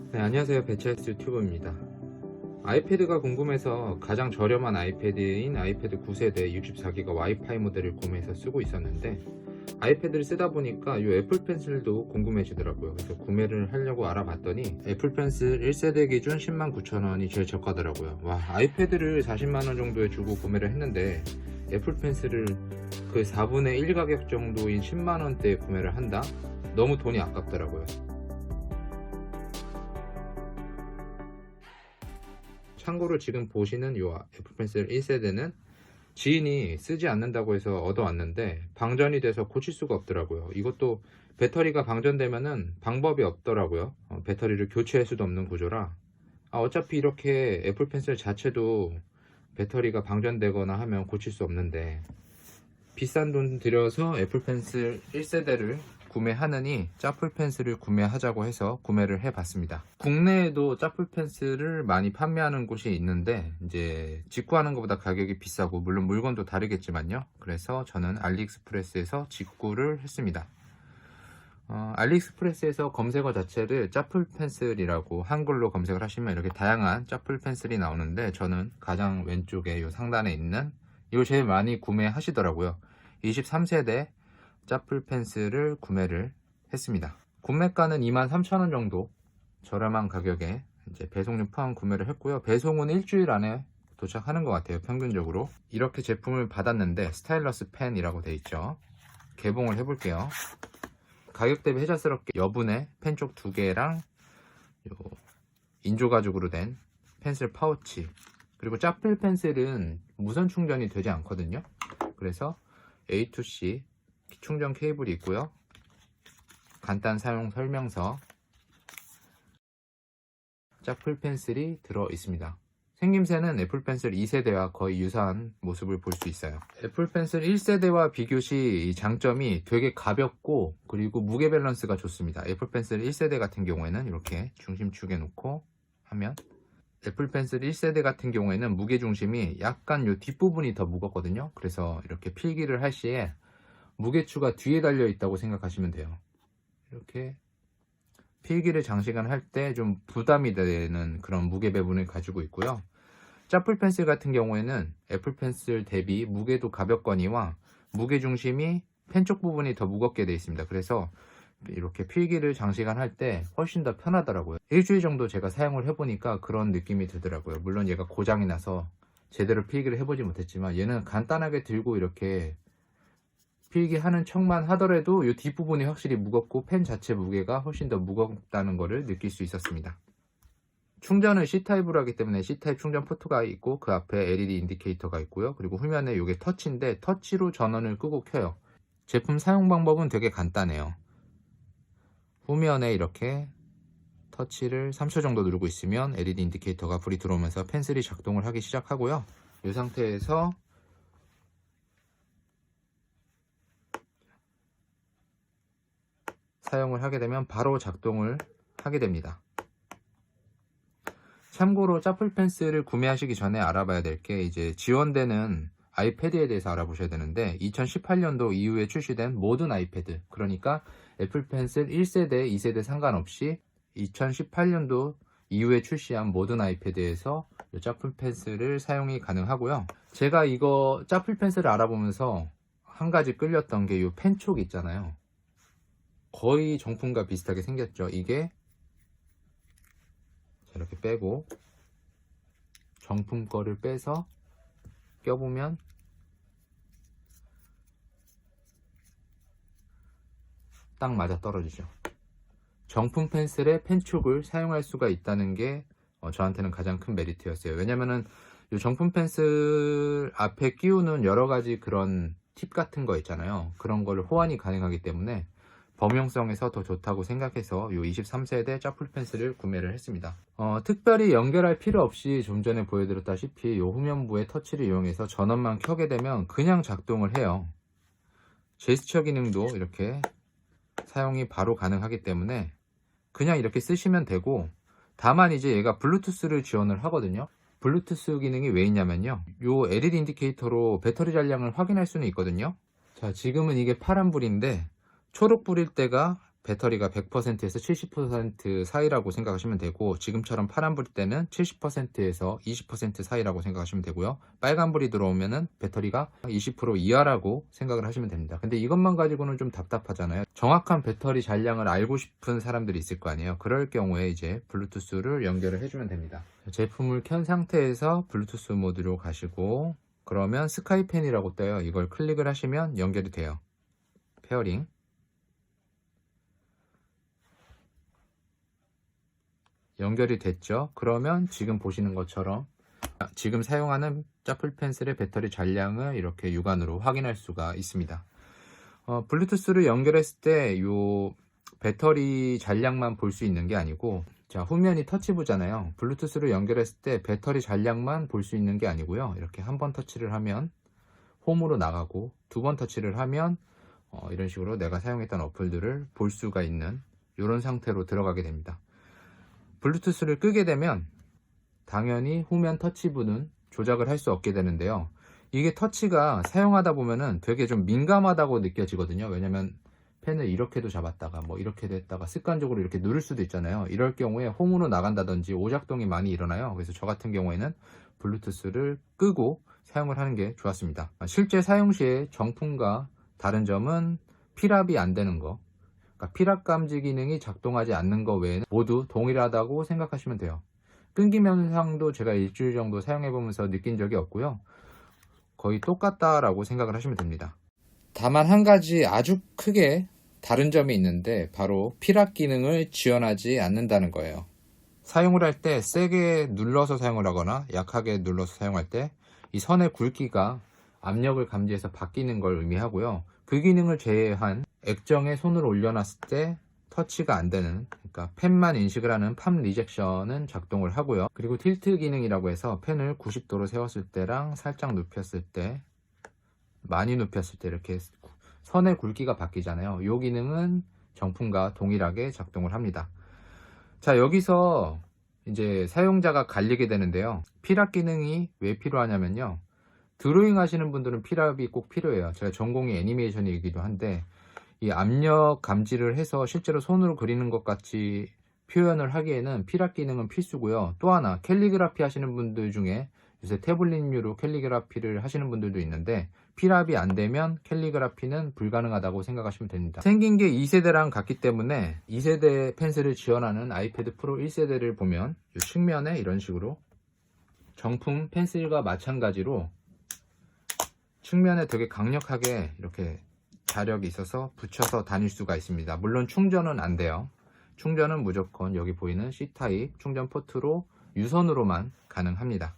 네, 안녕하세요. 배치할스 유튜버입니다. 아이패드가 궁금해서 가장 저렴한 아이패드인 아이패드 9세대 64기가 와이파이 모델을 구매해서 쓰고 있었는데, 아이패드를 쓰다 보니까 이 애플 펜슬도 궁금해지더라고요. 그래서 구매를 하려고 알아봤더니 애플 펜슬 1세대 기준 109,000원이 제일 저가더라고요. 와, 아이패드를 40만원 정도에 주고 구매를 했는데 애플 펜슬을 그 4분의 1 가격 정도인 10만원대에 구매를 한다? 너무 돈이 아깝더라고요. 참고로 지금 보시는 이 애플 펜슬 1세대는 지인이 쓰지 않는다고 해서 얻어왔는데 방전이 돼서 고칠 수가 없더라고요. 이것도 배터리가 방전되면은 방법이 없더라고요. 배터리를 교체할 수도 없는 구조라, 어차피 이렇게 애플 펜슬 자체도 배터리가 방전되거나 하면 고칠 수 없는데 비싼 돈 들여서 애플 펜슬 1세대를 구매하느니 짜플 펜슬을 구매하자고 해서 구매를 해봤습니다. 국내에도 짜플 펜슬을 많이 판매하는 곳이 있는데 이제 직구하는 것보다 가격이 비싸고, 물론 물건도 다르겠지만요. 그래서 저는 알리익스프레스에서 직구를 했습니다. 알리익스프레스에서 검색어 자체를 짜플 펜슬이라고 한글로 검색을 하시면 이렇게 다양한 짜플 펜슬이 나오는데, 저는 가장 왼쪽에 이 상단에 있는 이거 제일 많이 구매하시더라고요. 23세대 짜플 펜슬을 구매를 했습니다. 구매가는 23,000원 정도 저렴한 가격에 이제 배송료 포함 구매를 했고요. 배송은 일주일 안에 도착하는 것 같아요, 평균적으로. 이렇게 제품을 받았는데 스타일러스 펜이라고 되어 있죠. 개봉을 해볼게요. 가격 대비 혜자스럽게 여분의 펜 쪽 2개랑 인조 가죽으로 된 펜슬 파우치, 그리고 짜플 펜슬은 무선 충전이 되지 않거든요. 그래서 A2C 충전 케이블이 있고요. 간단 사용 설명서, 짜플 펜슬이 들어 있습니다. 생김새는 애플 펜슬 2세대와 거의 유사한 모습을 볼 수 있어요. 애플 펜슬 1세대와 비교시 장점이 되게 가볍고, 그리고 무게 밸런스가 좋습니다. 애플 펜슬 1세대 같은 경우에는 이렇게 중심축에 놓고 하면, 애플 펜슬 1세대 같은 경우에는 무게 중심이 약간 요 뒷부분이 더 무겁거든요. 그래서 이렇게 필기를 할 시에 무게추가 뒤에 달려 있다고 생각하시면 돼요. 이렇게 필기를 장시간 할 때 좀 부담이 되는 그런 무게 배분을 가지고 있고요. 짜플 펜슬 같은 경우에는 애플 펜슬 대비 무게도 가볍거니와 무게 중심이 펜 쪽 부분이 더 무겁게 되어 있습니다. 그래서 이렇게 필기를 장시간 할 때 훨씬 더 편하더라고요. 일주일 정도 제가 사용을 해보니까 그런 느낌이 들더라고요. 물론 얘가 고장이 나서 제대로 필기를 해보지 못했지만, 얘는 간단하게 들고 이렇게 필기하는 척만 하더라도 이 뒷부분이 확실히 무겁고 펜 자체 무게가 훨씬 더 무겁다는 것을 느낄 수 있었습니다. 충전은 C타입으로 하기 때문에 C타입 충전 포트가 있고, 그 앞에 LED 인디케이터가 있고요. 그리고 후면에 이게 터치인데 터치로 전원을 끄고 켜요. 제품 사용 방법은 되게 간단해요. 후면에 이렇게 터치를 3초 정도 누르고 있으면 LED 인디케이터가 불이 들어오면서 펜슬이 작동을 하기 시작하고요. 이 상태에서 사용을 하게 되면 바로 작동을 하게 됩니다. 참고로 짜플 펜슬을 구매하시기 전에 알아봐야 될 게, 이제 지원되는 아이패드에 대해서 알아보셔야 되는데, 2018년도 이후에 출시된 모든 아이패드, 그러니까 애플 펜슬 1세대, 2세대 상관없이 2018년도 이후에 출시한 모든 아이패드에서 이 짜플 펜슬을 사용이 가능하고요. 제가 이거 짜플 펜슬을 알아보면서 한 가지 끌렸던 게 이 펜촉 있잖아요. 거의 정품과 비슷하게 생겼죠. 이게 이렇게 빼고 정품 거를 빼서 껴보면 딱 맞아 떨어지죠. 정품 펜슬의 펜촉을 사용할 수가 있다는 게 저한테는 가장 큰 메리트였어요. 왜냐면은 이 정품 펜슬 앞에 끼우는 여러 가지 그런 팁 같은 거 있잖아요. 그런 거를 호환이 가능하기 때문에 범용성에서 더 좋다고 생각해서 이 23세대 짜플 펜슬을 구매를 했습니다. 특별히 연결할 필요 없이 좀 전에 보여드렸다시피 이 후면부의 터치를 이용해서 전원만 켜게 되면 그냥 작동을 해요. 제스처 기능도 이렇게 사용이 바로 가능하기 때문에 그냥 이렇게 쓰시면 되고, 다만 이제 얘가 블루투스를 지원을 하거든요. 블루투스 기능이 왜 있냐면요, 이 LED 인디케이터로 배터리 잔량을 확인할 수는 있거든요. 자, 지금은 이게 파란불인데 초록불일 때가 배터리가 100%에서 70% 사이라고 생각하시면 되고, 지금처럼 파란불 때는 70%에서 20% 사이라고 생각하시면 되고요. 빨간불이 들어오면은 배터리가 20% 이하라고 생각을 하시면 됩니다. 근데 이것만 가지고는 좀 답답하잖아요. 정확한 배터리 잔량을 알고 싶은 사람들이 있을 거 아니에요. 그럴 경우에 이제 블루투스를 연결을 해주면 됩니다. 제품을 켠 상태에서 블루투스 모드로 가시고, 그러면 스카이펜이라고 떠요. 이걸 클릭을 하시면 연결이 돼요. 페어링. 연결이 됐죠. 그러면 지금 보시는 것처럼 지금 사용하는 짜플 펜슬의 배터리 잔량을 이렇게 육안으로 확인할 수가 있습니다. 블루투스를 연결했을 때 요 배터리 잔량만 볼 수 있는 게 아니고, 자, 후면이 터치부잖아요. 블루투스를 연결했을 때 배터리 잔량만 볼 수 있는 게 아니고요. 이렇게 한 번 터치를 하면 홈으로 나가고, 두 번 터치를 하면 이런 식으로 내가 사용했던 어플들을 볼 수가 있는 이런 상태로 들어가게 됩니다. 블루투스를 끄게 되면 당연히 후면 터치부는 조작을 할 수 없게 되는데요. 이게 터치가 사용하다 보면은 되게 좀 민감하다고 느껴지거든요. 왜냐면 펜을 이렇게도 잡았다가 뭐 이렇게 됐다가 습관적으로 이렇게 누를 수도 있잖아요. 이럴 경우에 홈으로 나간다든지 오작동이 많이 일어나요. 그래서 저 같은 경우에는 블루투스를 끄고 사용을 하는 게 좋았습니다. 실제 사용 시에 정품과 다른 점은 필압이 안 되는 거, 그러니까 필압 감지 기능이 작동하지 않는 것 외에는 모두 동일하다고 생각하시면 돼요. 끊김 현상도 제가 일주일 정도 사용해 보면서 느낀 적이 없고요. 거의 똑같다라고 생각을 하시면 됩니다. 다만 한 가지 아주 크게 다른 점이 있는데, 바로 필압 기능을 지원하지 않는다는 거예요. 사용을 할 때 세게 눌러서 사용을 하거나 약하게 눌러서 사용할 때 이 선의 굵기가 압력을 감지해서 바뀌는 걸 의미하고요. 그 기능을 제외한 액정에 손을 올려놨을 때 터치가 안 되는, 그러니까 펜만 인식을 하는 팜 리젝션은 작동을 하고요. 그리고 틸트 기능이라고 해서 펜을 90도로 세웠을 때랑 살짝 눕혔을 때, 많이 눕혔을 때 이렇게 선의 굵기가 바뀌잖아요. 이 기능은 정품과 동일하게 작동을 합니다. 자, 여기서 이제 사용자가 갈리게 되는데요. 필압 기능이 왜 필요하냐면요, 드로잉 하시는 분들은 필압이 꼭 필요해요. 제가 전공이 애니메이션이기도 한데, 이 압력 감지를 해서 실제로 손으로 그리는 것 같이 표현을 하기에는 필압 기능은 필수고요. 또 하나, 캘리그라피 하시는 분들 중에 요새 태블릿류로 캘리그라피를 하시는 분들도 있는데, 필압이 안 되면 캘리그라피는 불가능하다고 생각하시면 됩니다. 생긴 게 2세대랑 같기 때문에 2세대 펜슬을 지원하는 아이패드 프로 1세대를 보면 이 측면에 이런 식으로 정품 펜슬과 마찬가지로 측면에 되게 강력하게 이렇게 자력이 있어서 붙여서 다닐 수가 있습니다. 물론 충전은 안 돼요. 충전은 무조건 여기 보이는 C타입 충전 포트로 유선으로만 가능합니다.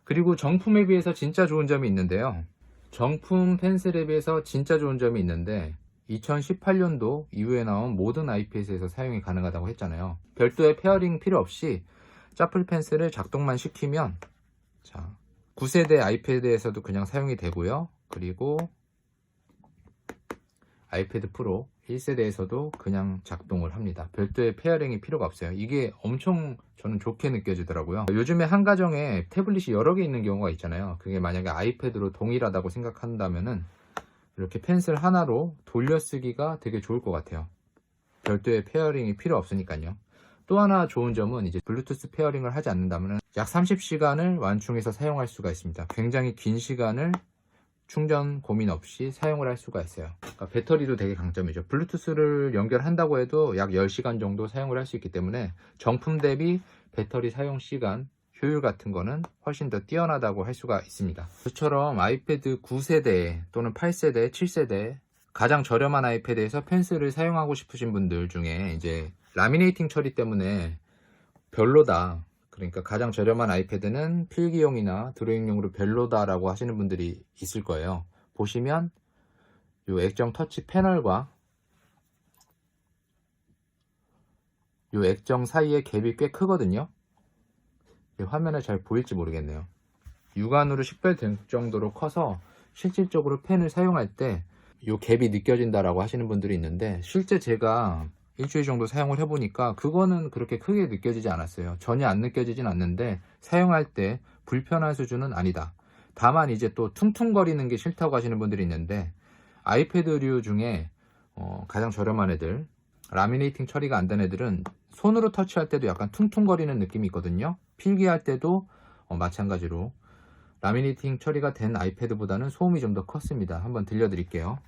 그리고 정품에 비해서 진짜 좋은 점이 있는데요. 정품 펜슬에 비해서 진짜 좋은 점이 있는데, 2018년도 이후에 나온 모든 아이패드에서 사용이 가능하다고 했잖아요. 별도의 페어링 필요 없이 짜플 펜슬을 작동만 시키면, 자, 9세대 아이패드에서도 그냥 사용이 되고요. 그리고 아이패드 프로 1세대에서도 그냥 작동을 합니다. 별도의 페어링이 필요가 없어요. 이게 엄청 저는 좋게 느껴지더라고요. 요즘에 한 가정에 태블릿이 여러 개 있는 경우가 있잖아요. 그게 만약에 아이패드로 동일하다고 생각한다면은 이렇게 펜슬 하나로 돌려쓰기가 되게 좋을 것 같아요. 별도의 페어링이 필요 없으니까요. 또 하나 좋은 점은 이제 블루투스 페어링을 하지 않는다면 약 30시간을 완충해서 사용할 수가 있습니다. 굉장히 긴 시간을 충전 고민 없이 사용을 할 수가 있어요. 그러니까 배터리도 되게 강점이죠. 블루투스를 연결한다고 해도 약 10시간 정도 사용을 할 수 있기 때문에 정품 대비 배터리 사용 시간, 효율 같은 거는 훨씬 더 뛰어나다고 할 수가 있습니다. 저처럼 아이패드 9세대 또는 8세대, 7세대 가장 저렴한 아이패드에서 펜슬을 사용하고 싶으신 분들 중에 이제 라미네이팅 처리 때문에 별로다, 그러니까 가장 저렴한 아이패드는 필기용이나 드로잉용으로 별로다라고 하시는 분들이 있을 거예요. 보시면 이 액정 터치 패널과 이 액정 사이의 갭이 꽤 크거든요. 화면에 잘 보일지 모르겠네요. 육안으로 식별될 정도로 커서 실질적으로 펜을 사용할 때 이 갭이 느껴진다라고 하시는 분들이 있는데, 실제 제가 일주일 정도 사용을 해보니까 그거는 그렇게 크게 느껴지지 않았어요. 전혀 안 느껴지진 않는데 사용할 때 불편한 수준은 아니다. 다만 이제 또 퉁퉁거리는 게 싫다고 하시는 분들이 있는데, 아이패드류 중에 가장 저렴한 애들 라미네이팅 처리가 안 된 애들은 손으로 터치할 때도 약간 퉁퉁거리는 느낌이 있거든요. 필기할 때도 마찬가지로 라미네이팅 처리가 된 아이패드보다는 소음이 좀 더 컸습니다. 한번 들려드릴게요.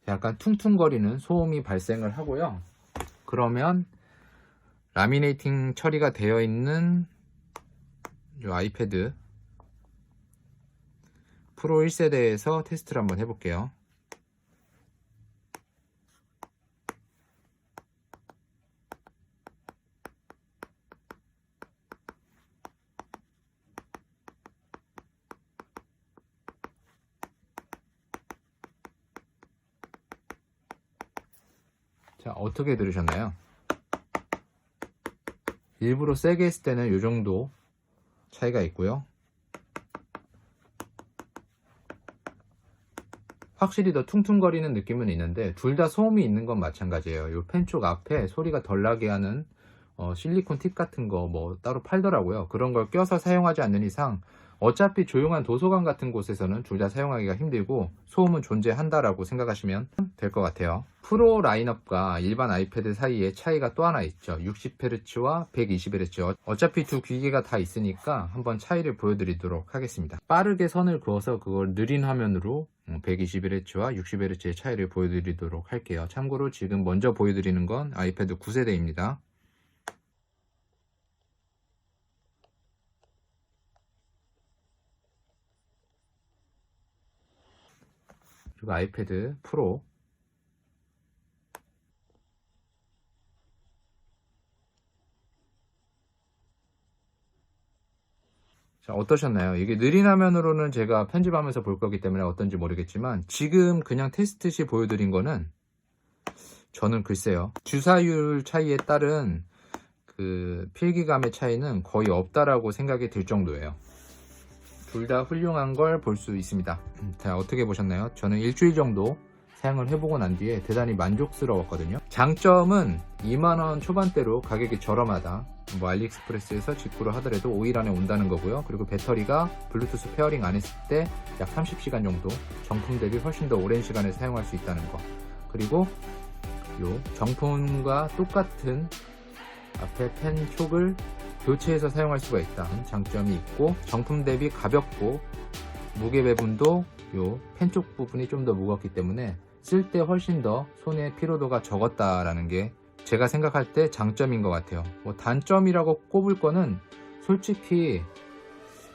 약간 퉁퉁거리는 소음이 발생을 하고요. 그러면 라미네이팅 처리가 되어 있는 이 아이패드 프로 1세대에서 테스트를 한번 해볼게요. 자, 어떻게 들으셨나요? 일부러 세게 했을 때는 이 정도 차이가 있고요. 확실히 더 퉁퉁거리는 느낌은 있는데 둘 다 소음이 있는 건 마찬가지예요. 이 펜 쪽 앞에 소리가 덜 나게 하는 실리콘 팁 같은 거 뭐 따로 팔더라고요. 그런 걸 껴서 사용하지 않는 이상 어차피 조용한 도서관 같은 곳에서는 둘 다 사용하기가 힘들고 소음은 존재한다라고 생각하시면 될 것 같아요. 프로 라인업과 일반 아이패드 사이에 차이가 또 하나 있죠. 60Hz와 120Hz. 어차피 두 기계가 다 있으니까 한번 차이를 보여드리도록 하겠습니다. 빠르게 선을 그어서 그걸 느린 화면으로 121Hz와 60Hz의 차이를 보여드리도록 할게요. 참고로 지금 먼저 보여드리는 건 아이패드 9세대입니다. 그리고 아이패드 프로. 자, 어떠셨나요? 이게 느린 화면으로는 제가 편집하면서 볼 거기 때문에 어떤지 모르겠지만 지금 그냥 테스트 시 보여드린 거는 저는 글쎄요, 주사율 차이에 따른 그 필기감의 차이는 거의 없다라고 생각이 들 정도예요. 둘 다 훌륭한 걸 볼 수 있습니다. 자, 어떻게 보셨나요? 저는 일주일 정도 사용을 해보고 난 뒤에 대단히 만족스러웠거든요. 장점은 2만원 초반대로 가격이 저렴하다. 뭐 알리익스프레스에서 직구를 하더라도 5일 안에 온다는 거고요. 그리고 배터리가 블루투스 페어링 안 했을 때 약 30시간 정도, 정품 대비 훨씬 더 오랜 시간을 사용할 수 있다는 거. 그리고 요 정품과 똑같은 앞에 펜 촉을 교체해서 사용할 수가 있다는 장점이 있고, 정품 대비 가볍고 무게 배분도 요 펜 쪽 부분이 좀 더 무겁기 때문에 쓸 때 훨씬 더 손의 피로도가 적었다라는 게 제가 생각할 때 장점인 것 같아요. 뭐 단점이라고 꼽을 거는 솔직히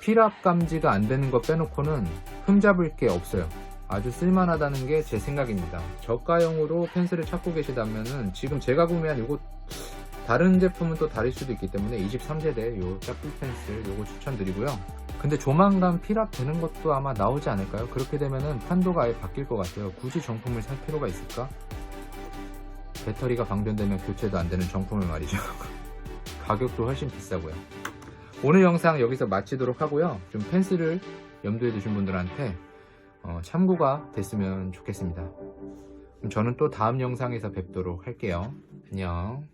필압 감지가 안 되는 거 빼놓고는 흠잡을 게 없어요. 아주 쓸만하다는 게 제 생각입니다. 저가형으로 펜슬을 찾고 계시다면은 지금 제가 구매한 요거 다른 제품은 또 다를 수도 있기 때문에 23세대 요 짝불 펜슬 요거 추천드리고요. 근데 조만간 필압 되는 것도 아마 나오지 않을까요? 그렇게 되면은 판도가 아예 바뀔 것 같아요. 굳이 정품을 살 필요가 있을까? 배터리가 방전되면 교체도 안 되는 정품을 말이죠. 가격도 훨씬 비싸고요. 오늘 영상 여기서 마치도록 하고요. 좀 펜슬을 염두에 두신 분들한테 참고가 됐으면 좋겠습니다. 그럼 저는 또 다음 영상에서 뵙도록 할게요. 안녕.